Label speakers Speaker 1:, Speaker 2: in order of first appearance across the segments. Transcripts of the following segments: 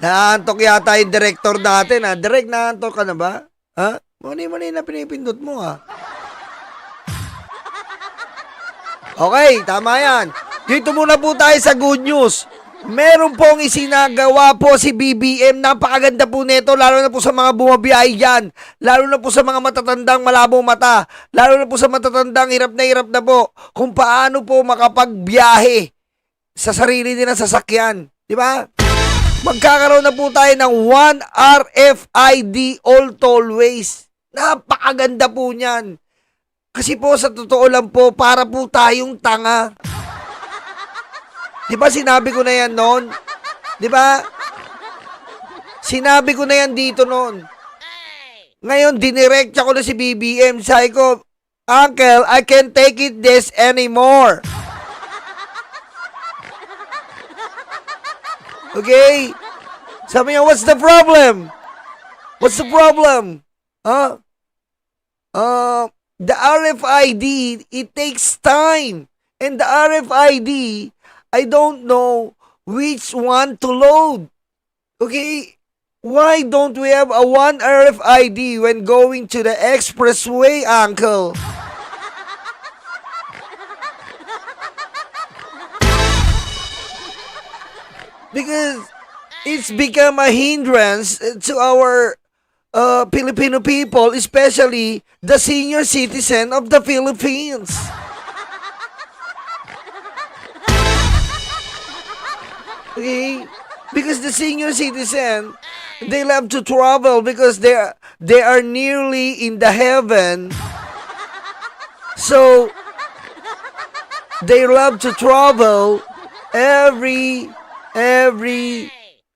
Speaker 1: Naantok yata yung director natin, ha? Direk, naantok ka na ba? Ha? Mani-mani na pinipindot mo, ha? Okay, tama yan. Dito muna po tayo sa good news. Meron pong isinagawa po si BBM. Napakaganda po nito, lalo na po sa mga bumabiyahe dyan. Lalo na po sa mga matatandang malabong mata. Lalo na po sa matatandang hirap na po kung paano po makapagbiyahe sa sarili nilang sasakyan. Di ba? Magkakaroon na po tayo ng 1 RFID all tollways. Napakaganda po niyan. Kasi po sa totoo lang po, para po tayong tanga. Di ba sinabi ko na yan noon? Di ba? Sinabi ko na yan dito noon. Ngayon, dinirektya ko na si BBM. Sabi ko, Uncle, I can't take it this anymore. Okay? Sabi niya, what's the problem? What's the problem? Huh? The RFID, it takes time. And the RFID, I don't know which one to load. Okay? Why don't we have a 1 RFID when going to the expressway, Uncle? Because it's become a hindrance to our Filipino people, especially the senior citizen of the Philippines. Okay? Because the senior citizen, they love to travel because they are nearly in the heaven. So they love to travel every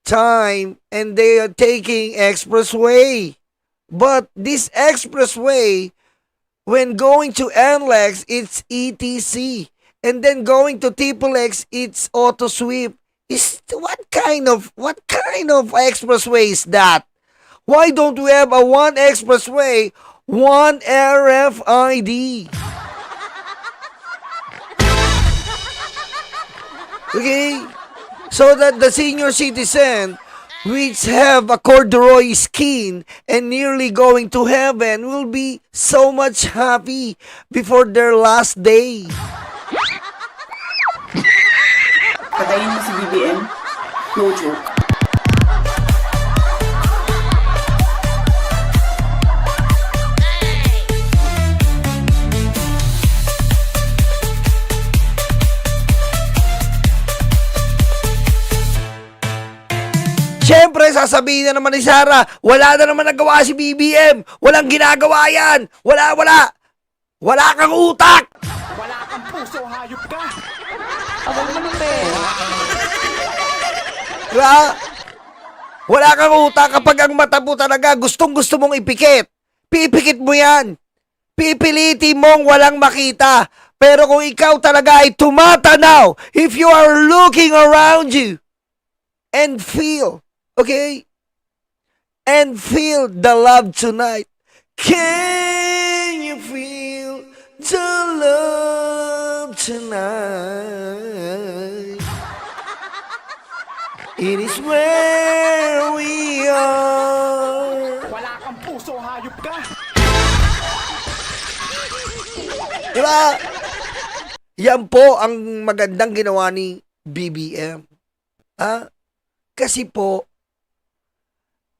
Speaker 1: time, and they are taking expressway. But this expressway, when going to NLEX, it's ETC. And then going to TPLEX, it's auto sweep. What kind of expressway is that? Why don't we have a 1 expressway, 1 RFID? Okay? So that the senior citizen, which have a corduroy skin and nearly going to heaven, will be so much happy before their last day.
Speaker 2: Patayin mo si BBM. No joke.
Speaker 1: Siyempre, sasabihin na naman ni Sarah, wala na naman nagawa si BBM. Walang ginagawa yan. Wala. Wala kang utak.
Speaker 3: Wala kang puso, hayop ka!
Speaker 1: Diba? Wala kang utak kapag ang mata mo talaga gustong-gusto mong ipikit. Pipikit mo yan. Pipiliti mong walang makita. Pero kung ikaw talaga ay tumatanaw, if you are looking around you and feel, okay? And feel the love tonight. Can you feel the love tonight? It is where we are.
Speaker 3: Wala kang puso, hayop ka!
Speaker 1: Diba? Yan po ang magandang ginawa ni BBM. Ha? Kasi po,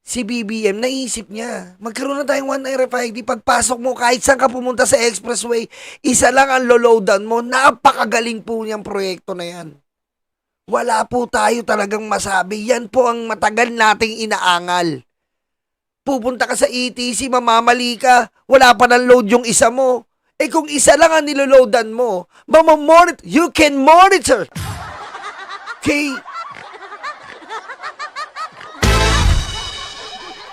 Speaker 1: si BBM, naisip niya, magkaroon na tayong 1 RFID. Pagpasok mo, kahit saan ka pumunta sa expressway, isa lang ang loloadan mo. Napakagaling po niyang proyekto na yan. Wala po tayo talagang masabi. Yan po ang matagal nating inaangal. Pupunta ka sa ETC, mamamali ka, wala pa ng load yung isa mo. Eh kung isa lang ang niloloadan mo, you can monitor. Okay?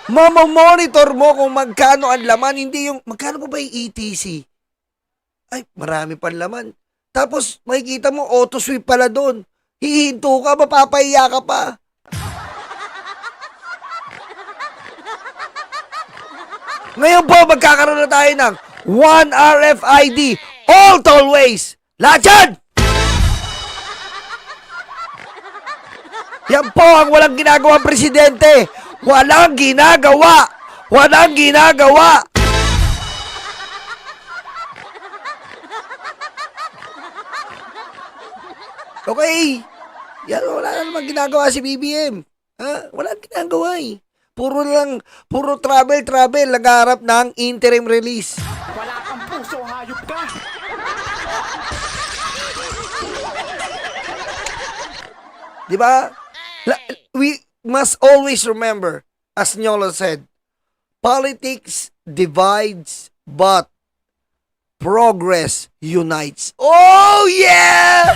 Speaker 1: Monitor mo kung magkano ang laman, hindi yung, magkano pa ba yung ETC? Ay, marami pa laman. Tapos, makikita mo, auto sweep pala doon. Hihinto ka, mapapahiya ka pa. Ngayon po, magkakaroon na tayo ng 1 RFID, all tollways. Lahat yan! Yan po ang walang ginagawa presidente. Walang ginagawa. Walang ginagawa. Okay. Yan, wala na naman ginagawa si BBM. Ha? Walang ginagawa eh. Puro travel, naghaharap ng interim release.
Speaker 3: Wala kang puso, hayop ka!
Speaker 1: Di ba? We must always remember, as Nyolo said, politics divides, but progress unites. Oh, yeah!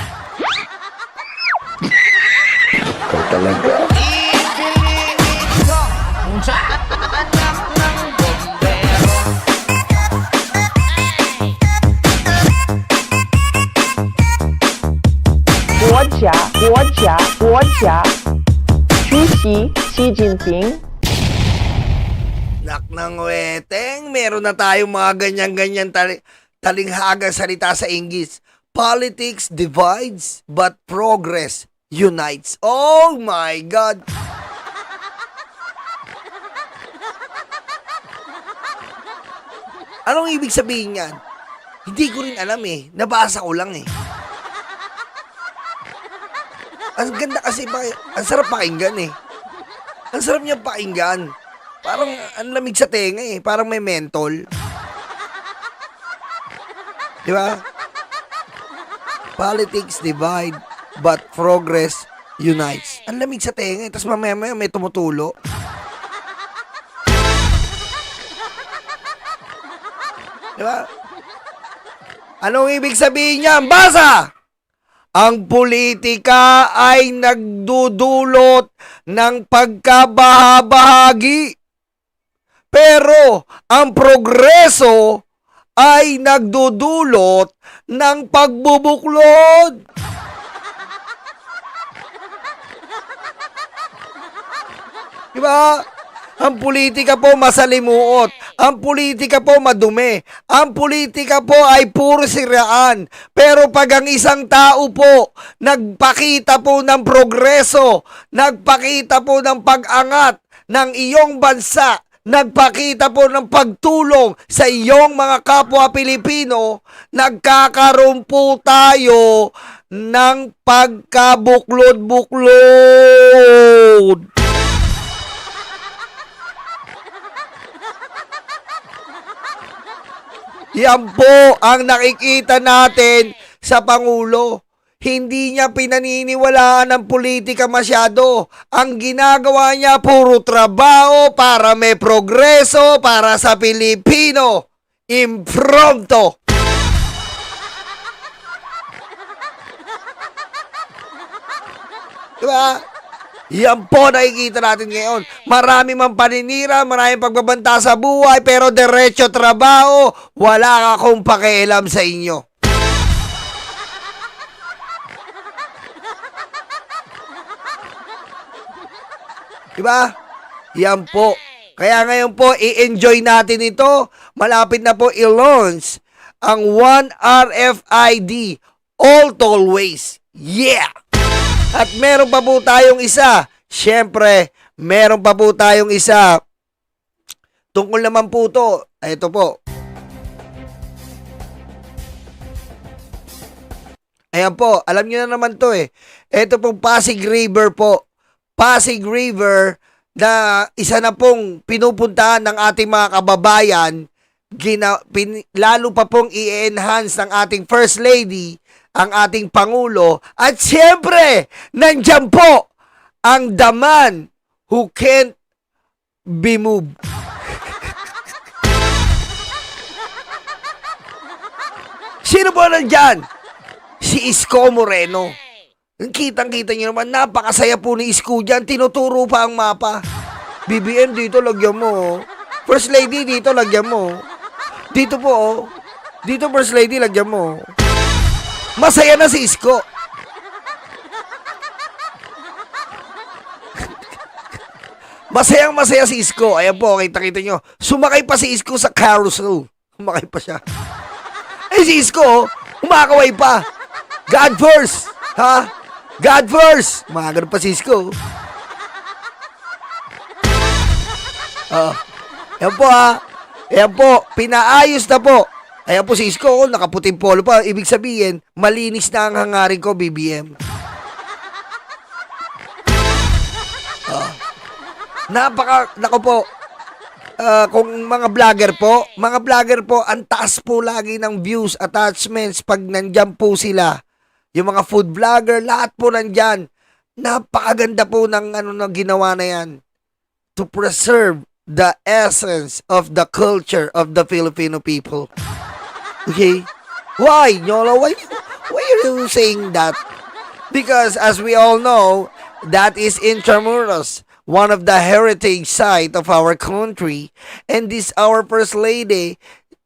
Speaker 4: Guo 主席习近平
Speaker 1: Nak ng weteng, meron na tayong mga ganyan-ganyan talinghagang salita sa English. Politics divides, but progress unites. Oh my God! Anong ibig sabihin yan? Hindi ko rin alam eh. Nabasa ko lang eh. Ang ganda kasi, ang sarap pakinggan eh. Ang sarap niya pakinggan. Parang ang lamig sa tenga eh. Parang may mentol. Di ba? Politics divide, but progress unites. Ang lamig sa tenga eh. Tapos mamaya may tumutulo. Di ba? Anong ibig sabihin niya? Basa! Ang politika ay nagdudulot ng pagkabahabahagi. Pero ang progreso ay nagdudulot ng pagbubuklod. Diba? Ang politika po masalimuot. Ang politika po madumi. Ang politika po ay puro siraan. Pero pag ang isang tao po nagpakita po ng progreso, nagpakita po ng pag-angat ng iyong bansa, nagpakita po ng pagtulong sa iyong mga kapwa Pilipino, nagkakaroon po tayo ng pagkabuklod-buklod. Yan po ang nakikita natin sa Pangulo. Hindi niya pinaniniwalaan ng politika masyado. Ang ginagawa niya puro trabaho para may progreso para sa Pilipino. Impromptu. Diba? Yan po nakikita natin ngayon. Marami mang paninira, maraming pagbabanta sa buhay, pero diretso trabaho, wala akong pakialam sa inyo. Diba? Yan po. Kaya ngayon po, i-enjoy natin ito. Malapit na po i-launch ang 1 RFID All Tollways. Yeah! At meron pa po tayong isa. Siyempre, meron pa po tayong isa. Tungkol naman po to. Ito po. Ayan po. Alam nyo na naman to eh. Ito pong Pasig River po. Pasig River na isa na pong pinupuntahan ng ating mga kababayan. Lalo pa pong i-enhance ng ating First Lady, ang ating Pangulo, at siyempre, nandyan po ang the man who can't be moved. Sino po nandyan? Si Isko Moreno. Kitang-kita nyo naman, napakasaya po ni Isko dyan. Tinuturo pa ang mapa. BBM, dito lagyan mo. First Lady, dito lagyan mo. Dito po, dito First Lady, lagyan mo. Masaya na si Isko. Masayang-masaya si Isko. Ayan po, kita-kita nyo. Sumakay pa si Isko sa carousel. Sumakay pa siya. Eh si Isko, umakaway pa. God first. Ha? God first! Mga ganun pa si Isko. Ayan po Ayan po, pinaayos na po. Ayan po si Isko, nakaputing polo pa. Ibig sabihin, malinis na ang hangarin ko, BBM. Nako po, kung mga vlogger po, ang taas po lagi ng views, attachments, pag nandyan po sila. Yung mga food vlogger, lahat po nandyan. Napakaganda po ng na ginawa na yan. To preserve the essence of the culture of the Filipino people. Okay? Why? Why are you saying that? Because as we all know, that is Intramuros, one of the heritage site of our country, and this our First Lady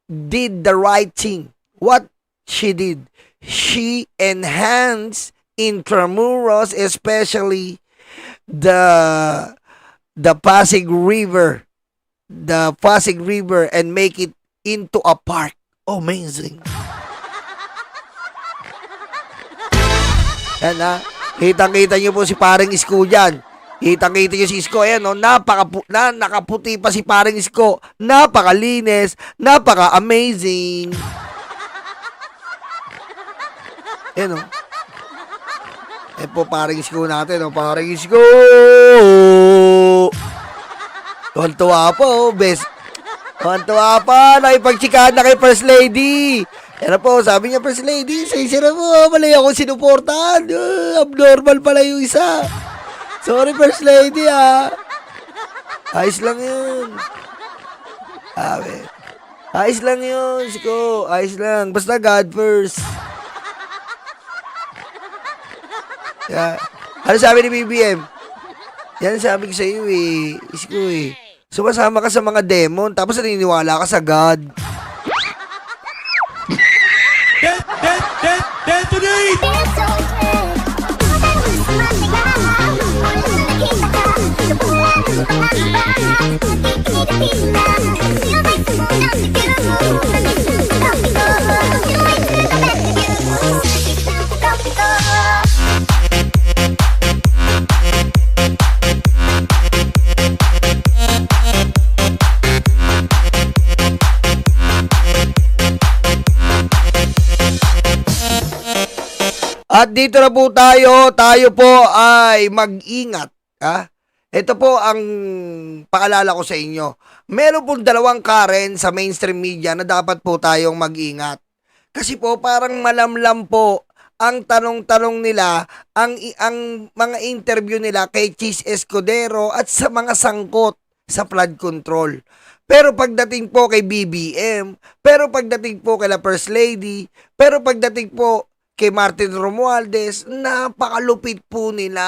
Speaker 1: did the right thing. What she did? She enhanced Intramuros, especially the Pasig River, and make it into a park. Amazing. Yan kitang-kita niyo po si paring Isko dyan. Kitang-kita niyo si Isko. Ayan nakaputi pa si paring Isko. Napakalinis. Napaka-amazing. Ayan Ayan po paring Isko natin. Paring Isko. Tuwa po. Best. Tuwa pa. Nakipagtsikahan na kay First Lady. Yan po, sabi niya, First Lady, say na mo, mali ako sinuportahan. Abnormal pala yung isa. Sorry, First Lady, Ayos lang yun. Ayos lang yun, Siko. Ayos lang. Basta God first. Yeah. Ano sabi ni BBM? Yan sabi ko sa iyo, Siko, Sumasama ka sa mga demon, tapos naniniwala ka sa God.
Speaker 3: Detonate!
Speaker 1: At dito na po tayo po ay mag-ingat. Ito po ang paalala ko sa inyo. Meron pong dalawang Karen sa mainstream media na dapat po tayong mag-ingat. Kasi po parang malamlam po ang tanong-tanong nila, ang mga interview nila kay Cheese Escudero at sa mga sangkot sa flood control. Pero pagdating po kay BBM, pero pagdating po kay la First Lady, pero pagdating po kay Martin Romualdez, napakalupit po nila.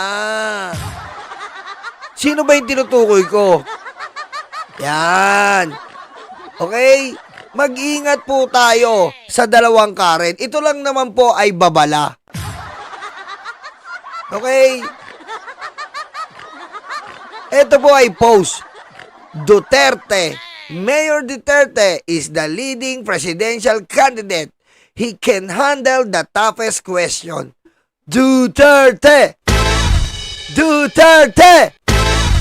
Speaker 1: Sino ba yung tinutukoy ko? Yan. Okay? Mag-ingat po tayo sa dalawang Karen. Ito lang naman po ay babala. Okay? Ito po ay post. Duterte. Mayor Duterte is the leading presidential candidate. He can handle the toughest question. Duterte! Duterte!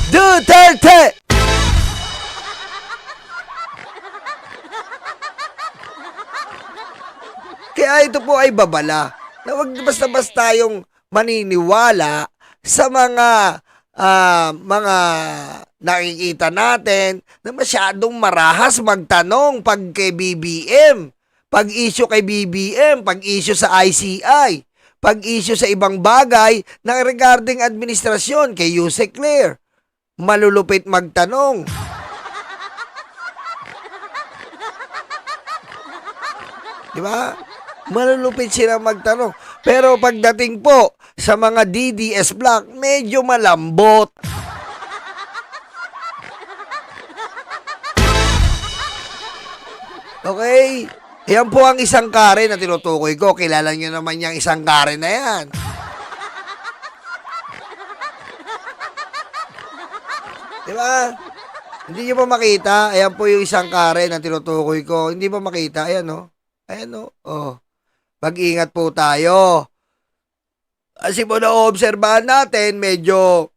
Speaker 1: Duterte! Kaya ito po ay babala na wag basta-basta yung maniniwala sa mga nakikita natin na masyadong marahas magtanong pag kay BBM. Pag-issue kay BBM, pag-issue sa ICI, pag-issue sa ibang bagay na regarding administrasyon kay Yusek Claire. Malulupit magtanong. Di ba? Malulupit sila magtanong. Pero pagdating po sa mga DDS block, medyo malambot. Okay? Yan po ang isang Karen na tinutukoy ko. Kilala nyo naman yung isang Karen na yan. Diba? Hindi nyo pa makita. Ayan po yung isang Karen na tinutukoy ko. Hindi pa makita. Ayan o. Ayan o. Oh. Mag-ingat po tayo. Kasi po na-obserbahan natin, medyo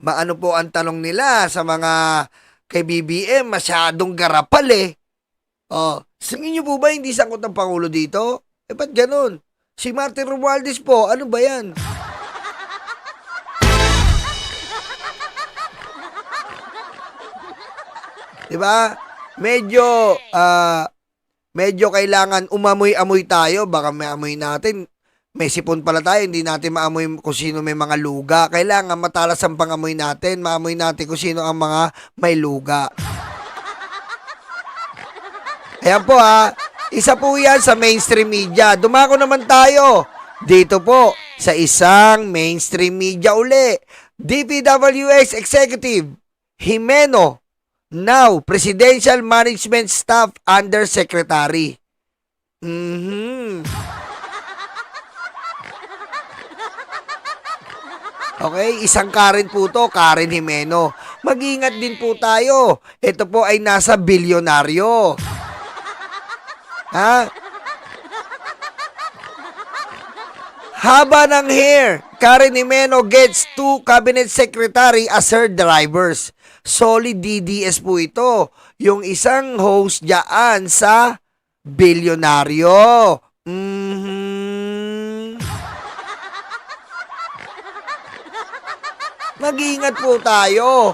Speaker 1: maano po ang tanong nila sa mga kay BBM, masyadong garapal eh. Oh, sa inyo po ba hindi sangkot ng Pangulo dito? Eh, ba't ganun? Si Martin Romualdez po, ano ba yan? Diba? Medyo kailangan umamoy-amoy tayo. Baka may amoy natin. May sipon pala tayo, hindi natin maamoy kung sino may mga luga. Kailangan matalas ang pangamoy natin. Maamoy natin kung sino ang mga may luga. Ayan po ha. Isa po yan sa mainstream media. Dumako naman tayo. Dito po, sa isang mainstream media uli. DPWH Executive Jimeno, now Presidential Management Staff Undersecretary. Okay, isang Karen po to, Karen Jimeno. Mag-ingat din po tayo. Ito po ay nasa bilyonaryo. Ha? Haba ng hair, Karen Jimeno gets 2 cabinet secretary as her drivers. Solid DDS po ito. Yung isang host dyan sa bilyonaryo. Mag-ingat po tayo.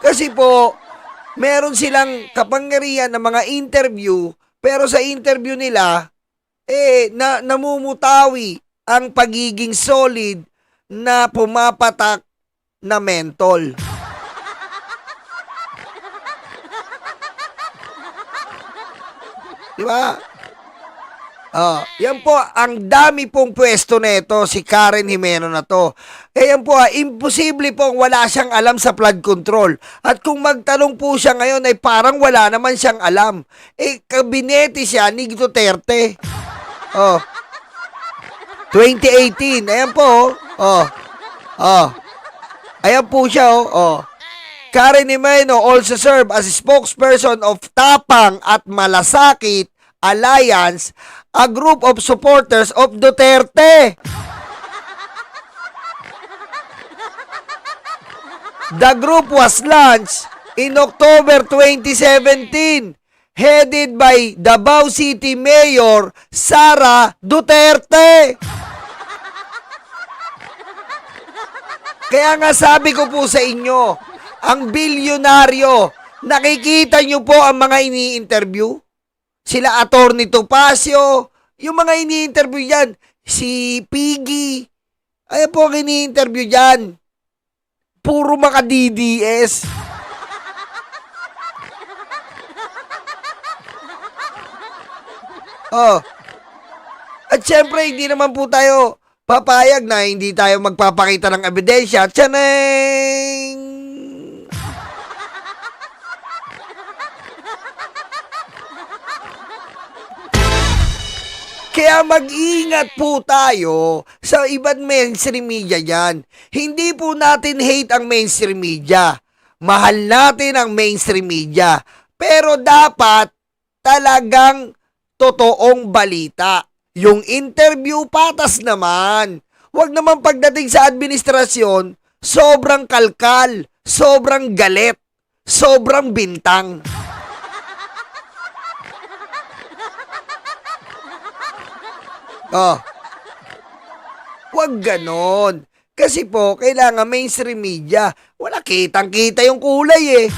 Speaker 1: Kasi po, meron silang kapangyarihan ng mga interview, pero sa interview nila, namumutawi ang pagiging solid na pumapatak na mentol. Diba? Yan po, ang dami pong pwesto nito si Karen Jimeno na to. Yan po, imposible pong wala siyang alam sa flood control. At kung magtanong po siya ngayon ay parang wala naman siyang alam. Kabinete siya ni Duterte. 2018, ayan po. Ayan po siya. Karen Jimeno also served as spokesperson of Tapang at Malasakit Alliance, a group of supporters of Duterte. The group was launched in October 2017, headed by Davao City Mayor Sara Duterte. Kaya nga sabi ko po sa inyo, ang bilyonaryo, nakikita nyo po ang mga ini-interview? Sila Attorney Topacio, yung mga ini-interview yan, si Piggy, ayan po ang ini-interview dyan. Puro mga DDS. At syempre, hindi naman po tayo papayag na hindi tayo magpapakita ng ebidensya. Tsaneng! Kaya mag-ingat po tayo sa iba't mainstream media yan. Hindi po natin hate ang mainstream media. Mahal natin ang mainstream media. Pero dapat talagang totoong balita. Yung interview patas naman. Huwag naman pagdating sa administrasyon, sobrang kalkal, sobrang galit, sobrang bintang. Huwag ganon. Kasi po, kailangan mainstream media. Wala kitang-kita yung kulay eh.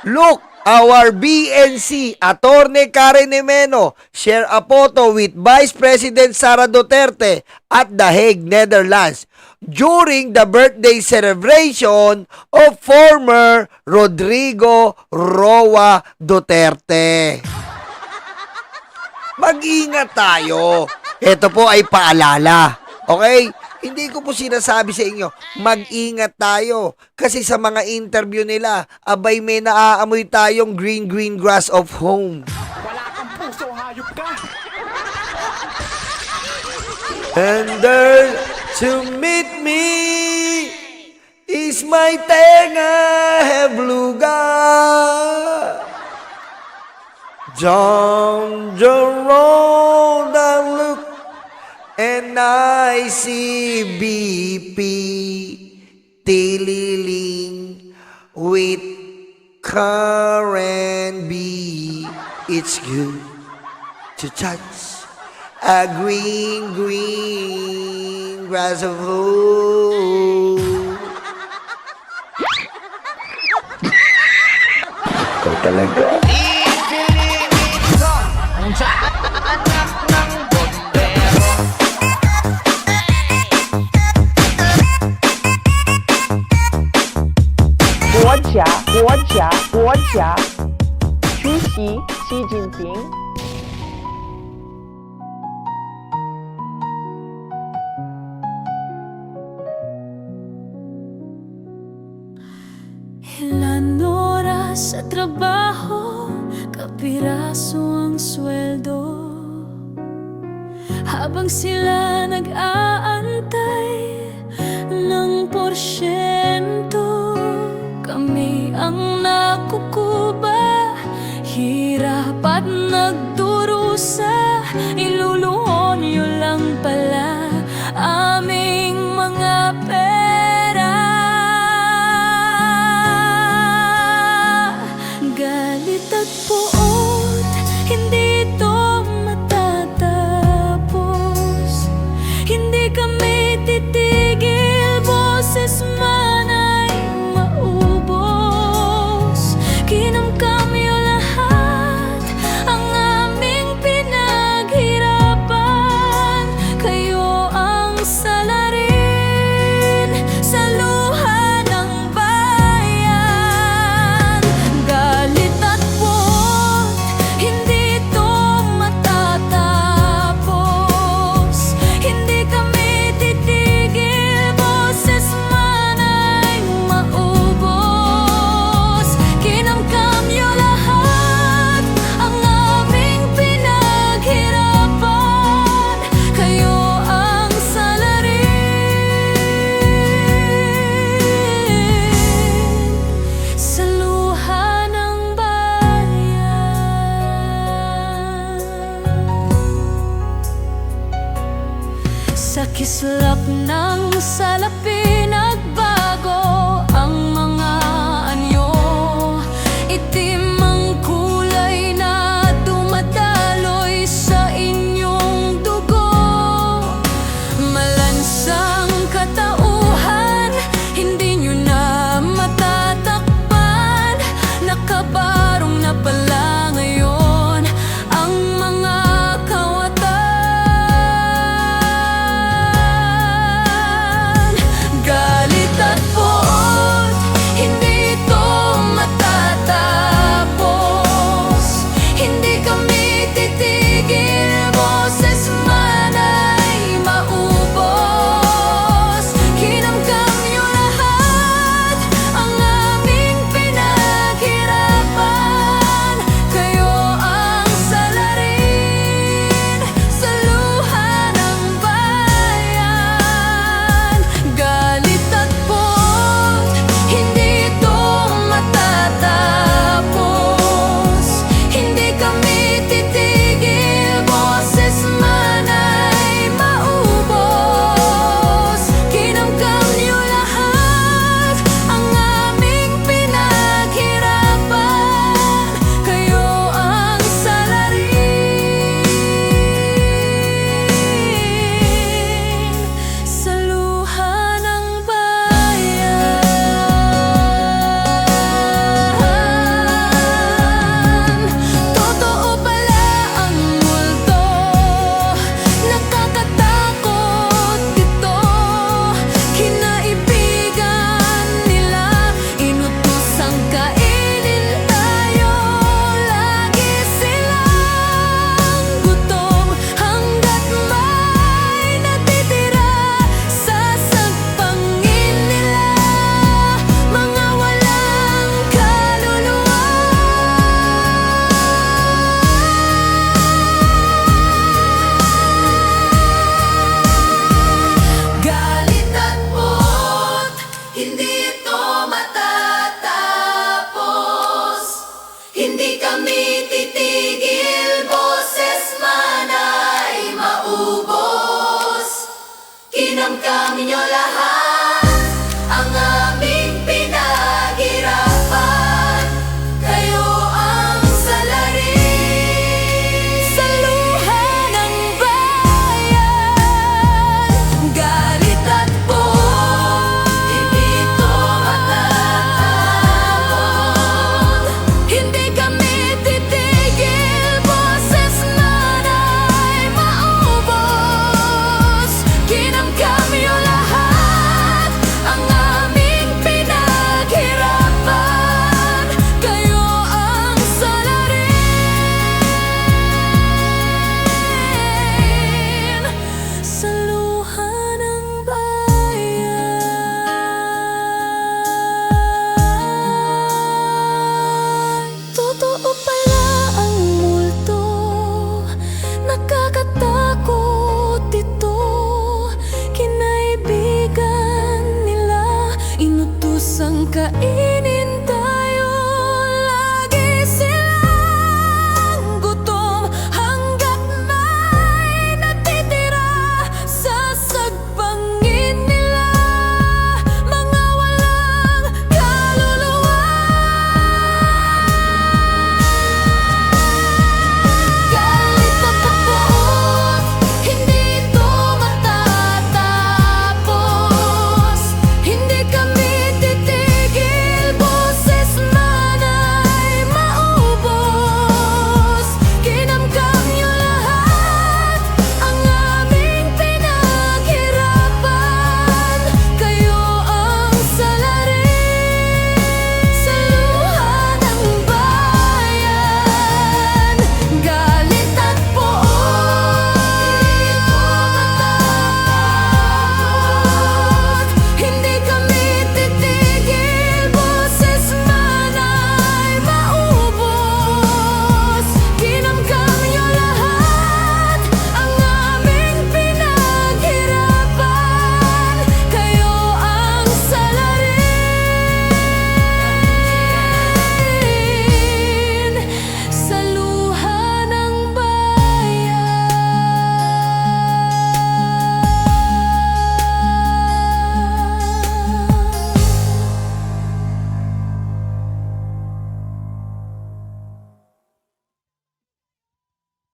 Speaker 1: Look, our BNC, Attorney Karen Jimeno, share a photo with Vice President Sara Duterte at The Hague, Netherlands during the birthday celebration of former Rodrigo Roa Duterte. Mag-ingat tayo. Ito po ay paalala. Okay? Hindi ko po sinasabi sa inyo, mag-ingat tayo. Kasi sa mga interview nila, abay may naaamoy tayong green grass of home.
Speaker 3: Wala kang puso, hayop ka!
Speaker 1: And there to meet me is my tenga hebluga. Down the road I look and I see BP tililing with current B. It's good to touch a green, green grass of home.
Speaker 4: 国家主席习近平。
Speaker 5: Ilan oras sa trabaho, kapiraso ang sweldo. Habang sila nag-aantay ng porsyento, kami ang nakukuba, hirap at nagdurusa. Iluluhon nyo lang pala aming mga pera. Galit at puot, hindi ito matatapos. Hindi kami titigil, boses man ay maubos. Kinamkamyo lahat ang aming pinaghirapan. Kayo ang salarin sa luha ng bayan. Galit at puot, hindi ito matatapos. Hindi kami titigil, boses man ay maubos. Kinamkamyo lahat ang aming pinaghirapan. Kayo ang salarin sa luha ng bayan. Sa kislap ng salapi nagbago ang mga anyo. Itim ang kulay na dumadaloy sa inyong dugo. Malansang katauhan, hindi nyo na matatakpan. Nakabarong na pala ngayon ang mga kawatan. Kinamkam ninyo lahat ang aming pinaghirapan. Kayo ang salarin sa luha ng bayan. Galit at buhok, hindi ito matatapon. Hindi kami titigil, boses man ay maubos. Kinamkam niyo lahat ang aming pinaghirapan. Kayo ang salarin sa luha ng bayan. Totoo pala ang multo, nakakatakot ito. Kinaibigan nila, inutusang kainin